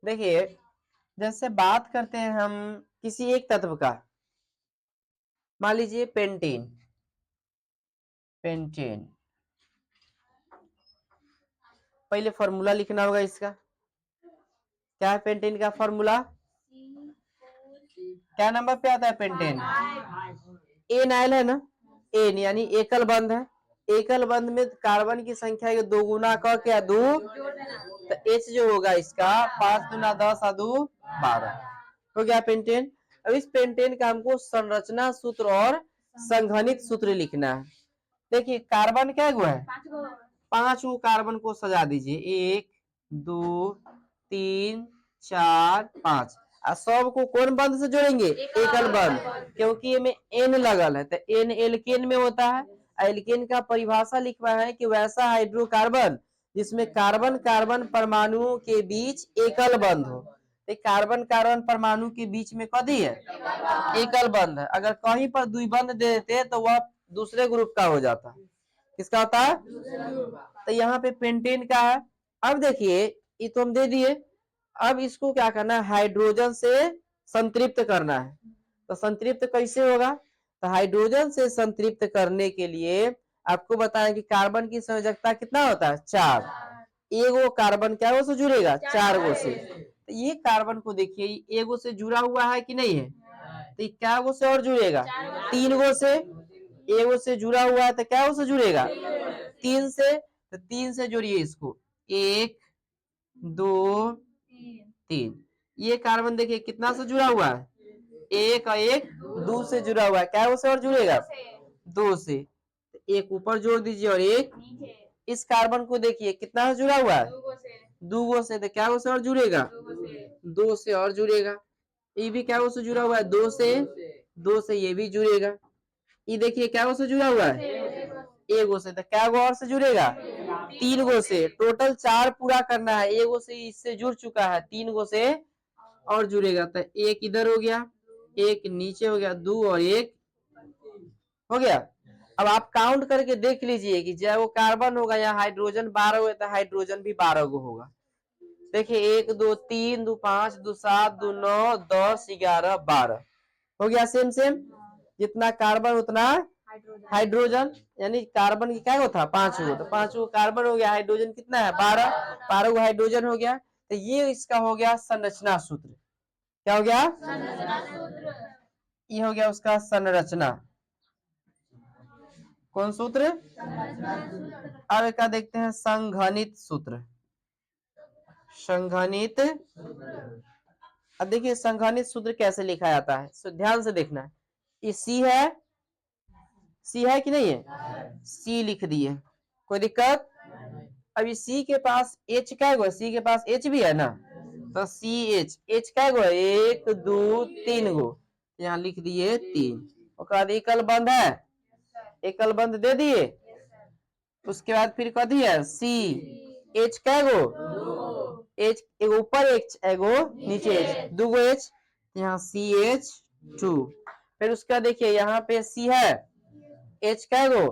देखिए, जैसे बात करते हैं हम किसी एक तत्व का, मान लीजिए पेंटेन। पेंटेन, पहले फॉर्मूला लिखना होगा इसका। क्या है पेंटेन का फॉर्मूला? क्या नंबर पे आता है पेंटेन? एन आयल है ना, एन यानी एकल बंध है। एकल बंध में कार्बन की संख्या के 2 गुना क क्या 2, तो एच जो होगा इसका 5 दूना 10 आ 2 12 हो गया पेंटेन। अब इस पेंटेन का हमको संरचना सूत्र और संघनित सूत्र लिखना है। देखिए कार्बन क्या गो है, 5 गो कार्बन को सजा दीजिए, 1 2 3 4 5। सब को कौन बंध से जोड़ेंगे? एकल बंध, क्योंकि ये में एन लगल है तो एन एल्केन में होता है। एल्केन का परिभाषा लिखवा है कि वैसा हाइड्रोकार्बन जिसमें कार्बन कार्बन परमाणुओं के बीच एकल बंध हो। तो कार्बन कार्बन परमाणु के बीच में कथी है? एकल बंध है। अगर कहीं पर द्विबंध दे देते तो वह दूसरे ग्रुप का हो जाता। किसका होता है? तो यहाँ पे पेंटेन का है। अब देखिए ये तो हम दे दिए, अब इसको क्या करना है? हाइड्रोजन से संतृप्त करना है। तो संतृप्त कैसे होगा? तो हाइड्रोजन से संतृप्त करने के लिए आपको बताएं कि कार्बन की संयोजकता कितना होता है? 4। एगो कार्बन क्या वो से जुड़ेगा? 4 गो से। तो ये कार्बन को देखिए एगो से जुड़ा हुआ है कि नहीं है? तो क्या गो से और जुड़ेगा? 3 गो से। एगो से जुड़ा हुआ है तो क्या गो से जुड़ेगा? 3 से। तो 3 से जोड़िए इसको, 1 2 3। ये कार्बन देखिए कितना से जुड़ा हुआ है? 1 और 1 2 से जुड़ा हुआ है। क्या उसे और जुड़ेगा? 2 से। एक ऊपर जोड़ दीजिए और एक इस कार्बन को देखिए कितना से जुड़ा हुआ है? 2 गो से। तो क्या उसे और जुड़ेगा? 2 से और जुड़ेगा। ये भी क्या से जुड़ा हुआ है? 2 से। 2 से ये भी जुड़ेगा। ये देखिए क्या से जुड़ा हुआ है? 1 गो से। तो क्या गो और से जुड़ेगा? 3 गो से। टोटल 4 पूरा करना है। 1 गो से इससे जुड़ चुका है, 3 गो से और जुड़ेगा। तो एक इधर हो गया, एक नीचे हो गया, 2 और 1 हो गया। अब आप काउंट करके देख लीजिए कि जब वो कार्बन होगा या हाइड्रोजन 12 हुए तो हाइड्रोजन भी 12 गो होगा। देखिए 1 2 3 2 5 2 7 2 9 10 11 12 हो गया। सेम सेम, जितना कार्बन उतना हाइड्रोजन, यानी कार्बन की क्या गो था? 5 गो। तो 5 गो कार्बन हो गया, हाइड्रोजन कितना है? 12। 12 गो हाइड्रोजन हो गया। तो ये इसका हो गया संरचना सूत्र। क्या हो गया? ये हो गया उसका संरचना। कौन सूत्र? अब क्या देखते हैं? संघनित सूत्र। संघनित। अब देखिए संघनित सूत्र कैसे लिखा जाता है, तो ध्यान से देखना है। ये सी है, सी है कि नहीं है? सी लिख दिए, कोई दिक्कत? अब इस सी के पास एच क्या गो? सी के पास एच भी है ना, तो सी एच। एच क्या गो? 1 2 3 गो, यहाँ लिख दिए 3। एकल बंध है, एकल बंध दे दिए। उसके बाद फिर कथी है? सी। एच क्या गो? एच एगो ऊपर एच एगो नीचे एच, 2 गो एच, यहाँ सी एच 2। फिर उसका देखिए यहाँ पे सी है, एच क्या गो?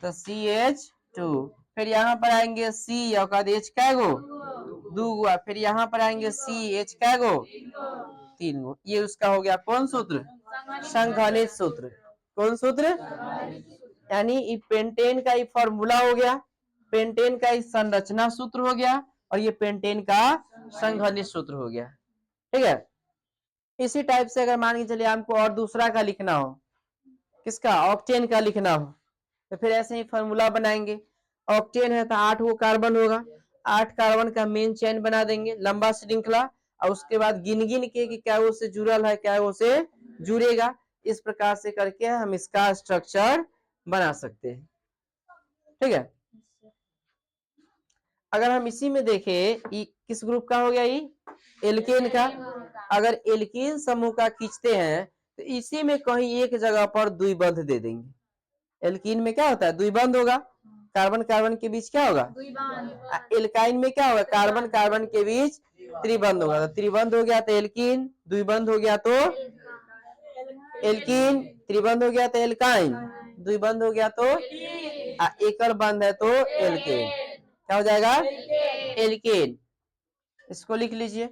तो सी एच 2। फिर यहाँ पर आएंगे सी और एच क्या गो? 2 गो। फिर यहाँ पर आएंगे सी एच क्या गो? 3 गो। ये उसका हो गया कौन सूत्र? संघनित सूत्र। कौन सूत्र? यानी पेंटेन का ये फॉर्मूला हो गया, पेंटेन का ये संरचना सूत्र हो गया, और ये पेंटेन का संघनित सूत्र हो गया। ठीक है। इसी टाइप से अगर मान के चलिए हमको और दूसरा का लिखना हो, किसका? ऑक्टेन का लिखना हो, तो फिर ऐसे ही फॉर्मूला बनाएंगे। ऑक्टेन है तो 8 गो कार्बन होगा, 8 कार्बन का मेन चेन बना देंगे, लंबा श्रृंखला, और उसके बाद गिन गिन के कि क्या वो से जुड़ल है, क्या वो से जुड़ेगा। इस प्रकार से करके हम इसका स्ट्रक्चर बना सकते हैं। ठीक है। अगर हम इसी में देखें, किस ग्रुप का हो गया? ये एल्केन का। अगर एल्केन समूह का खींचते हैं तो इसी में कहीं एक जगह पर द्विबंध दे देंगे। एल्कीन में क्या होता है? द्विबंध होगा, कार्बन कार्बन के बीच क्या होगा? एल्काइन में क्या होगा? कार्बन कार्बन के बीच त्रिबंध होगा। तो त्रिबंध हो गया तो एल्कीन, द्विबंध हो गया तो एल्कीन, त्रिबंध हो गया तो एल्काइन, द्विबंध हो गया तो एकल बंध है तो एल्केन। क्या हो जाएगा? एल्केन। इसको लिख लीजिए।